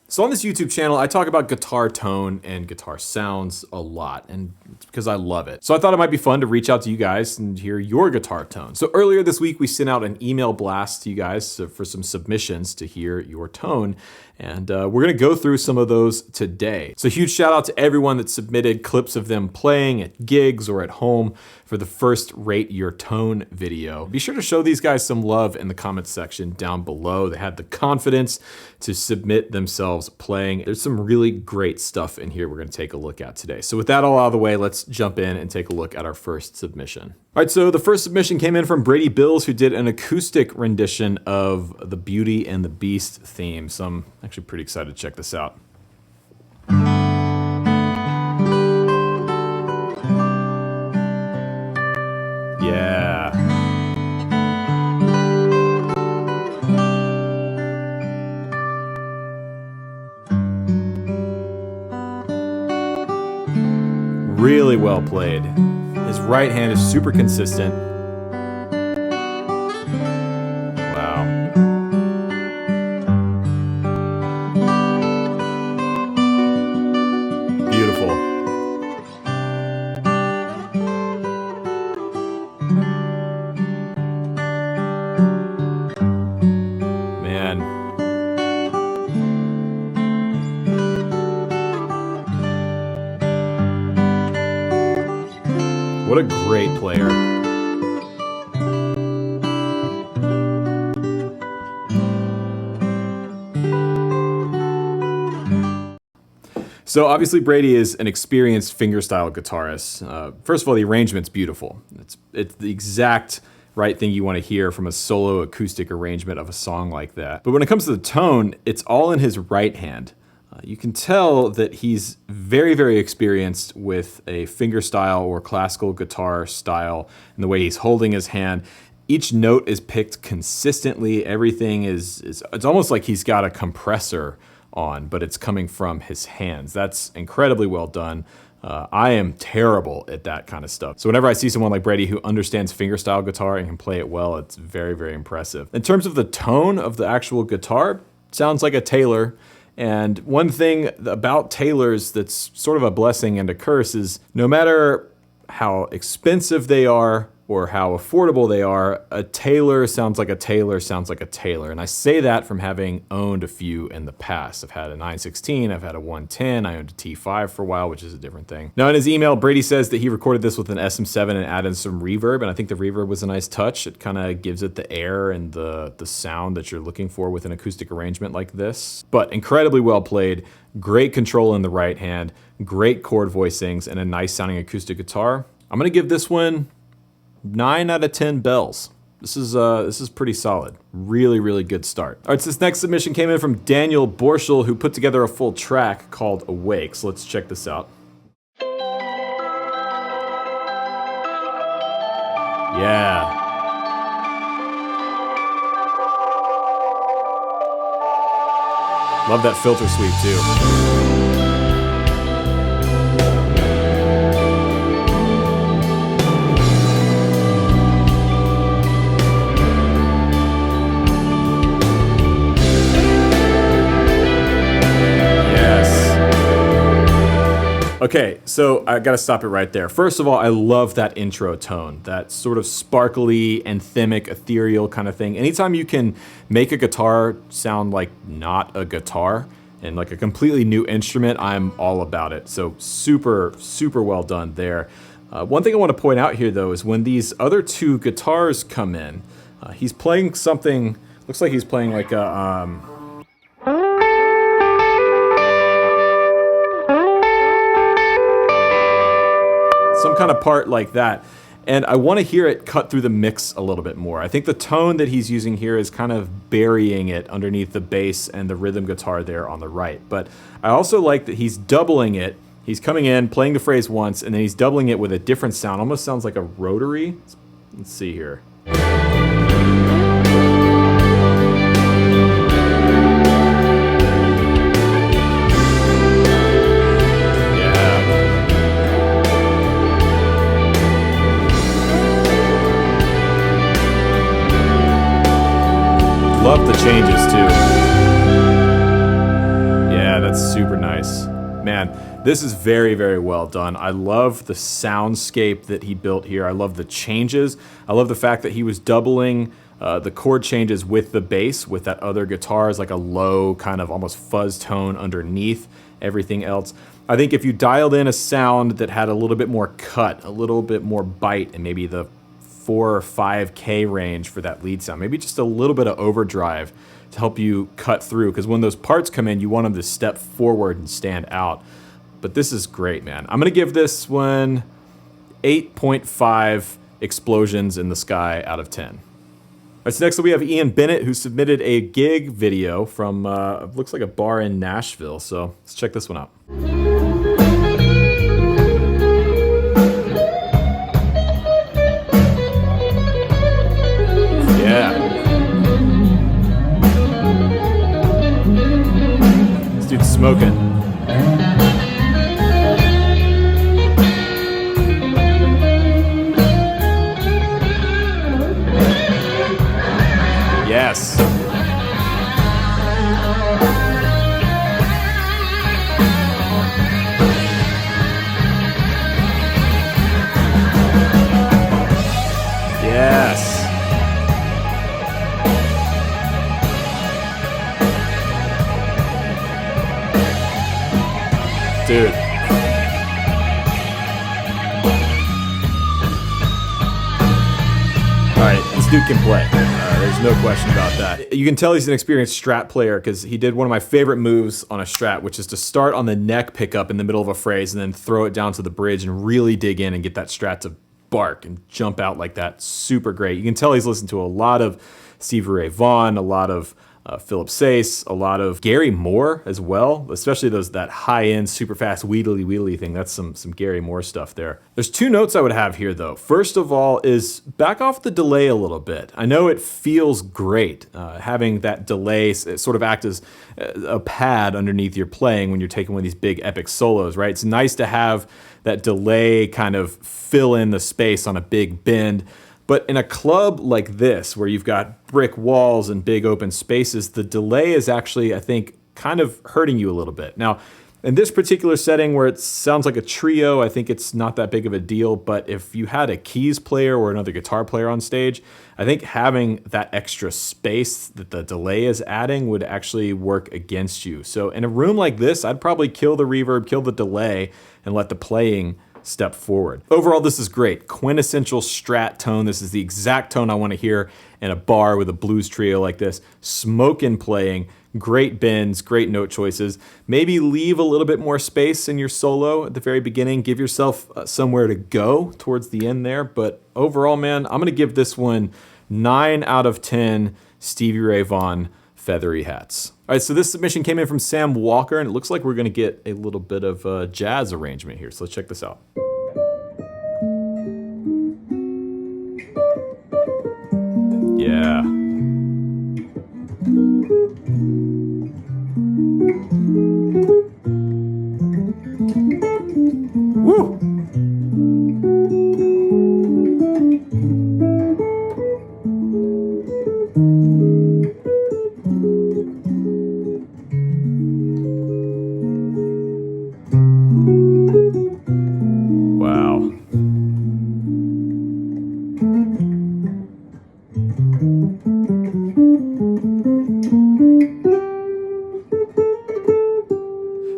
So on this YouTube channel, I talk about guitar tone and guitar sounds a lot, and it's because I love it. So I thought it might be fun to reach out to you guys and hear your guitar tone. So earlier this week, we sent out an email blast to you guys for some submissions to hear your tone, and we're gonna go through some of those today. So huge shout out to everyone that submitted clips of them playing at gigs or at home for the first Rate Your Tone video. Be sure to show these guys some love in the comments section down below. They had the confidence to submit themselves playing. There's some really great stuff in here we're gonna take a look at today. So with that all out of the way, let's jump in and take a look at our first submission. All right, so the first submission came in from Brady Bills, who did an acoustic rendition of the Beauty and the Beast theme. So I'm actually pretty excited to check this out. Yeah. Really well played. His right hand is super consistent. Wow. Beautiful. Man. What a great player. So obviously Brady is an experienced fingerstyle guitarist. First of all, the arrangement's beautiful. It's the exact right thing you want to hear from a solo acoustic arrangement of a song like that. But when it comes to the tone, it's all in his right hand. You can tell that he's very, very experienced with a fingerstyle or classical guitar style and the way he's holding his hand. Each note is picked consistently. Everything it's almost like he's got a compressor on, but it's coming from his hands. That's incredibly well done. I am terrible at that kind of stuff. So whenever I see someone like Brady who understands fingerstyle guitar and can play it well, it's very, very impressive. In terms of the tone of the actual guitar, sounds like a Taylor. And one thing about Taylors that's sort of a blessing and a curse is no matter how expensive they are or how affordable they are, a Taylor sounds like a Taylor sounds like a Taylor. And I say that from having owned a few in the past. I've had a 916, I've had a 110, I owned a T5 for a while, which is a different thing. Now in his email, Brady says that he recorded this with an SM7 and added some reverb, and I think the reverb was a nice touch. It kind of gives it the air and the sound that you're looking for with an acoustic arrangement like this. But incredibly well played, great control in the right hand, great chord voicings, and a nice sounding acoustic guitar. I'm gonna give this one 9 out of 10 bells. This is pretty solid. Really, really good start. All right, so this next submission came in from Daniel Borschel, who put together a full track called Awake. So let's check this out. Yeah. Love that filter sweep too. Okay, so I gotta stop it right there. First of all, I love that intro tone, that sort of sparkly, anthemic, ethereal kind of thing. Anytime you can make a guitar sound like not a guitar and like a completely new instrument, I'm all about it. So super, super well done there. One thing I want to point out here though is when these other two guitars come in, he's playing something, looks like he's playing like a, some kind of part like that. And I want to hear it cut through the mix a little bit more. I think the tone that he's using here is kind of burying it underneath the bass and the rhythm guitar there on the right. But I also like that he's doubling it. He's coming in, playing the phrase once, and then he's doubling it with a different sound. Almost sounds like a rotary. Let's see here. Love the changes too. Yeah. That's super nice. Man, this is very, very well done. I love the soundscape that he built here. I love the changes. I love the fact that he was doubling the chord changes with the bass, with that other guitar as like a low kind of almost fuzz tone underneath everything else. I think if you dialed in a sound that had a little bit more cut, a little bit more bite, and maybe the 4 or 5K range for that lead sound, maybe just a little bit of overdrive to help you cut through, because when those parts come in, you want them to step forward and stand out. But this is great, man. I'm gonna give this one 8.5 explosions in the sky out of 10. All right, so next up we have Ian Bennett, who submitted a gig video from, looks like a bar in Nashville. So let's check this one out. Yeah. This dude's smoking. Yes. Yes. Dude. All right, this dude can play. There's no question about that. You can tell he's an experienced Strat player because he did one of my favorite moves on a Strat, which is to start on the neck pickup in the middle of a phrase and then throw it down to the bridge and really dig in and get that Strat to bark and jump out like that. Super great. You can tell he's listened to a lot of Stevie Ray Vaughan, a lot of Philip Sayce, a lot of Gary Moore as well, especially that high-end, super fast wheedly thing. That's some Gary Moore stuff there. There's two notes I would have here though. First of all is back off the delay a little bit. I know it feels great having that delay sort of act as a pad underneath your playing when you're taking one of these big epic solos, right? It's nice to have that delay kind of fill in the space on a big bend. But in a club like this, where you've got brick walls and big open spaces, the delay is actually, I think, kind of hurting you a little bit. Now, in this particular setting where it sounds like a trio, I think it's not that big of a deal. But if you had a keys player or another guitar player on stage, I think having that extra space that the delay is adding would actually work against you. So in a room like this, I'd probably kill the reverb, kill the delay, and let the playing step forward. Overall, this is great. Quintessential Strat tone. This is the exact tone I want to hear in a bar with a blues trio like this. Smoking playing, great bends, great note choices. Maybe leave a little bit more space in your solo at the very beginning. Give yourself somewhere to go towards the end there. But overall, man, I'm going to give this one 9 out of 10 Stevie Ray Vaughan feathery hats. All right, so this submission came in from Sam Walker, and it looks like we're gonna get a little bit of a jazz arrangement here. So let's check this out. Yeah. Woo!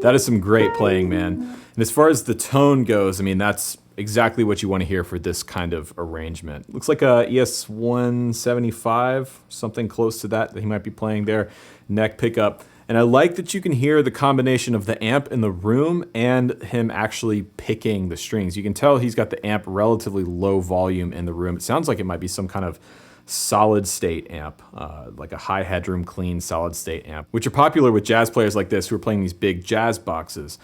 That is some great playing, man. And as far as the tone goes, I mean, that's exactly what you want to hear for this kind of arrangement. Looks like a ES-175, something close to that he might be playing there. Neck pickup. And I like that you can hear the combination of the amp in the room and him actually picking the strings. You can tell he's got the amp relatively low volume in the room. It sounds like it might be some kind of solid state amp, like a high headroom clean solid state amp, which are popular with jazz players like this who are playing these big jazz boxes.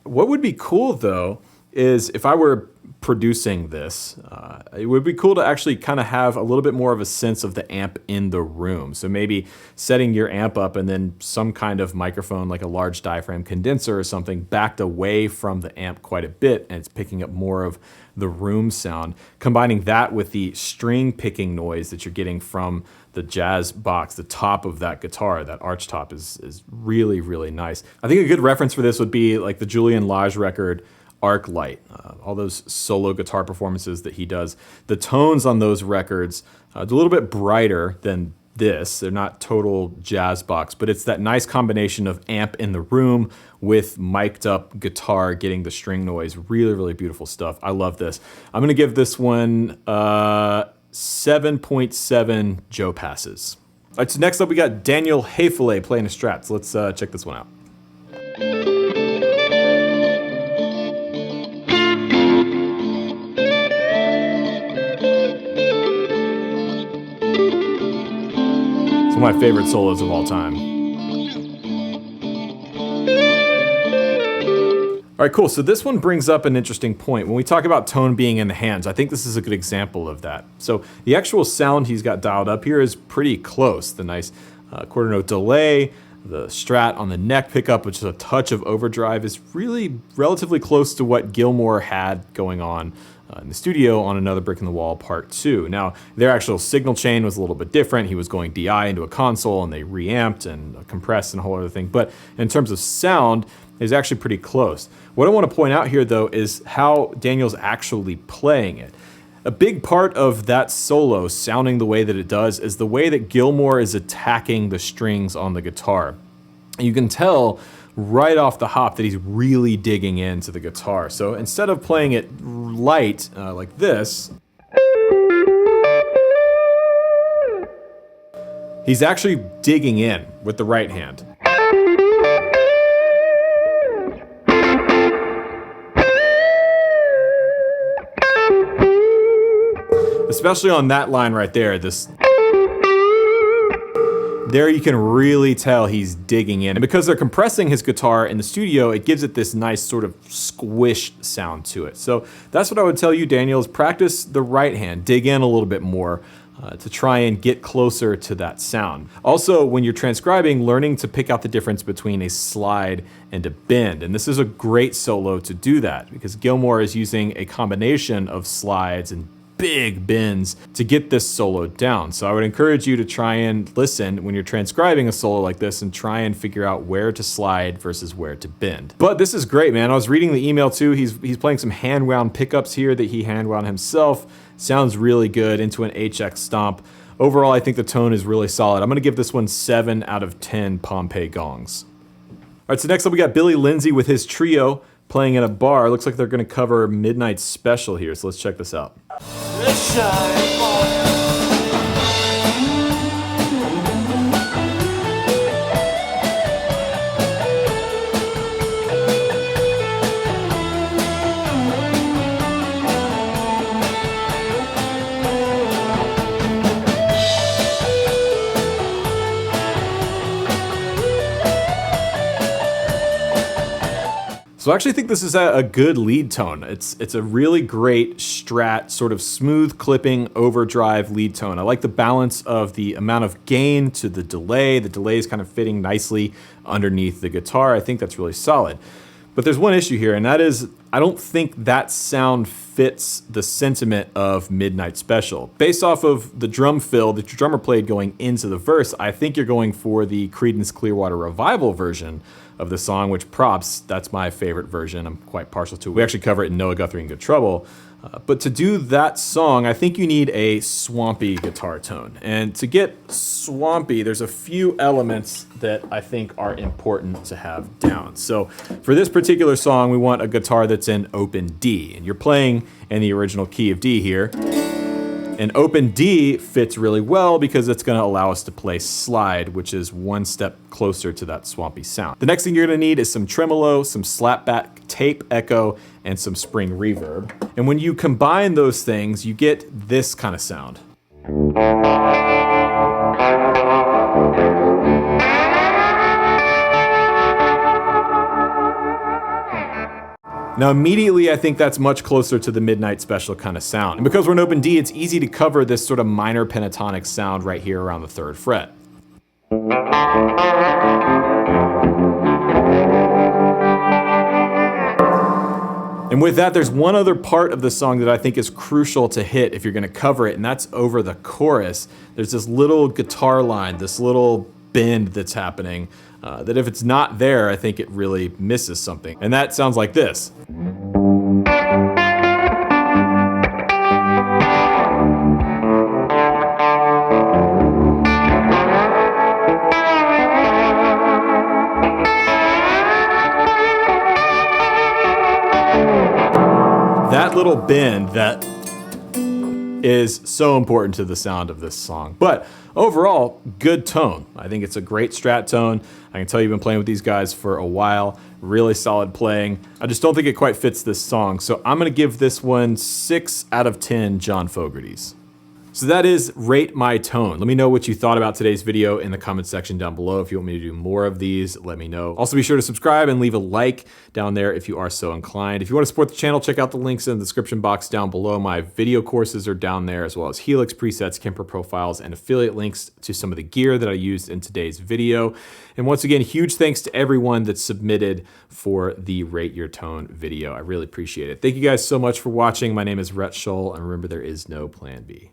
What would be cool though is if I were producing this, it would be cool to actually kind of have a little bit more of a sense of the amp in the room. So maybe setting your amp up and then some kind of microphone like a large diaphragm condenser or something backed away from the amp quite a bit, and it's picking up more of the room sound. Combining that with the string picking noise that you're getting from the jazz box, the top of that guitar, that arch top is really, really nice. I think a good reference for this would be like the Julian Lage record, Arc Light. All those solo guitar performances that he does. The tones on those records are a little bit brighter than this. They're not total jazz box, but it's that nice combination of amp in the room with mic'd up guitar getting the string noise. Really, really beautiful stuff. I love this. I'm gonna give this one 7.7 Joe passes. All right, so next up we got Daniel Hayfele playing a Strat. So let's check this one out. One of my favorite solos of all time. All right, cool. So this one brings up an interesting point. When we talk about tone being in the hands, I think this is a good example of that. So the actual sound he's got dialed up here is pretty close. The nice quarter note delay, the Strat on the neck pickup, which is a touch of overdrive, is really relatively close to what Gilmour had going on in the studio on Another Brick in the Wall Part 2. Now, their actual signal chain was a little bit different. He was going DI into a console and they reamped and compressed and a whole other thing. But in terms of sound, it's actually pretty close. What I want to point out here though is how Daniel's actually playing it. A big part of that solo sounding the way that it does is the way that Gilmour is attacking the strings on the guitar. You can tell right off the hop that he's really digging into the guitar. So instead of playing it light like this, he's actually digging in with the right hand. Especially on that line right there, there you can really tell he's digging in. And because they're compressing his guitar in the studio, it gives it this nice sort of squished sound to it. So that's what I would tell you, Daniel, is practice the right hand. Dig in a little bit more to try and get closer to that sound. Also, when you're transcribing, learning to pick out the difference between a slide and a bend. And this is a great solo to do that because Gilmour is using a combination of slides and big bends to get this solo down. So I would encourage you to try and listen when you're transcribing a solo like this and try and figure out where to slide versus where to bend. But this is great, man. I was reading the email too. He's playing some hand wound pickups here that he hand wound himself. Sounds really good into an HX Stomp. Overall, I think the tone is really solid. I'm gonna give this one 7 out of 10 Pompeii gongs. All right, so next up we got Billy Lindsay with his trio playing at a bar. Looks like they're gonna cover Midnight Special here, so let's check this out. So I actually think this is a good lead tone. It's a really great Strat, sort of smooth clipping overdrive lead tone. I like the balance of the amount of gain to the delay. The delay is kind of fitting nicely underneath the guitar. I think that's really solid. But there's one issue here, and that is I don't think that sound fits the sentiment of Midnight Special. Based off of the drum fill that your drummer played going into the verse, I think you're going for the Creedence Clearwater Revival version of the song, which props, that's my favorite version. I'm quite partial to it. We actually cover it in Noah Guthrie in Good Trouble. But to do that song, I think you need a swampy guitar tone. And to get swampy, there's a few elements that I think are important to have down. So for this particular song, we want a guitar that's in open D. And you're playing in the original key of D here. And open D fits really well because it's gonna allow us to play slide, which is one step closer to that swampy sound. The next thing you're gonna need is some tremolo, some slapback tape echo, and some spring reverb. And when you combine those things, you get this kind of sound. Now immediately I think that's much closer to the Midnight Special kind of sound. And because we're in open D, it's easy to cover this sort of minor pentatonic sound right here around the 3rd fret. And And with that, there's one other part of the song that I think is crucial to hit if you're gonna cover it, and that's over the chorus. There's this little guitar line, this little bend that's happening, that if it's not there, I think it really misses something. And that sounds like this. That little bend, that is so important to the sound of this song. But overall, good tone. I think it's a great Strat tone. I can tell you've been playing with these guys for a while. Really solid playing. I just don't think it quite fits this song. So I'm gonna give this one 6 out of 10 John Fogertys. So that is Rate My Tone. Let me know what you thought about today's video in the comment section down below. If you want me to do more of these, let me know. Also be sure to subscribe and leave a like down there if you are so inclined. If you want to support the channel, check out the links in the description box down below. My video courses are down there, as well as Helix presets, Kemper Profiles, and affiliate links to some of the gear that I used in today's video. And once again, huge thanks to everyone that submitted for the Rate Your Tone video. I really appreciate it. Thank you guys so much for watching. My name is Rhett Shull, and remember, there is no plan B.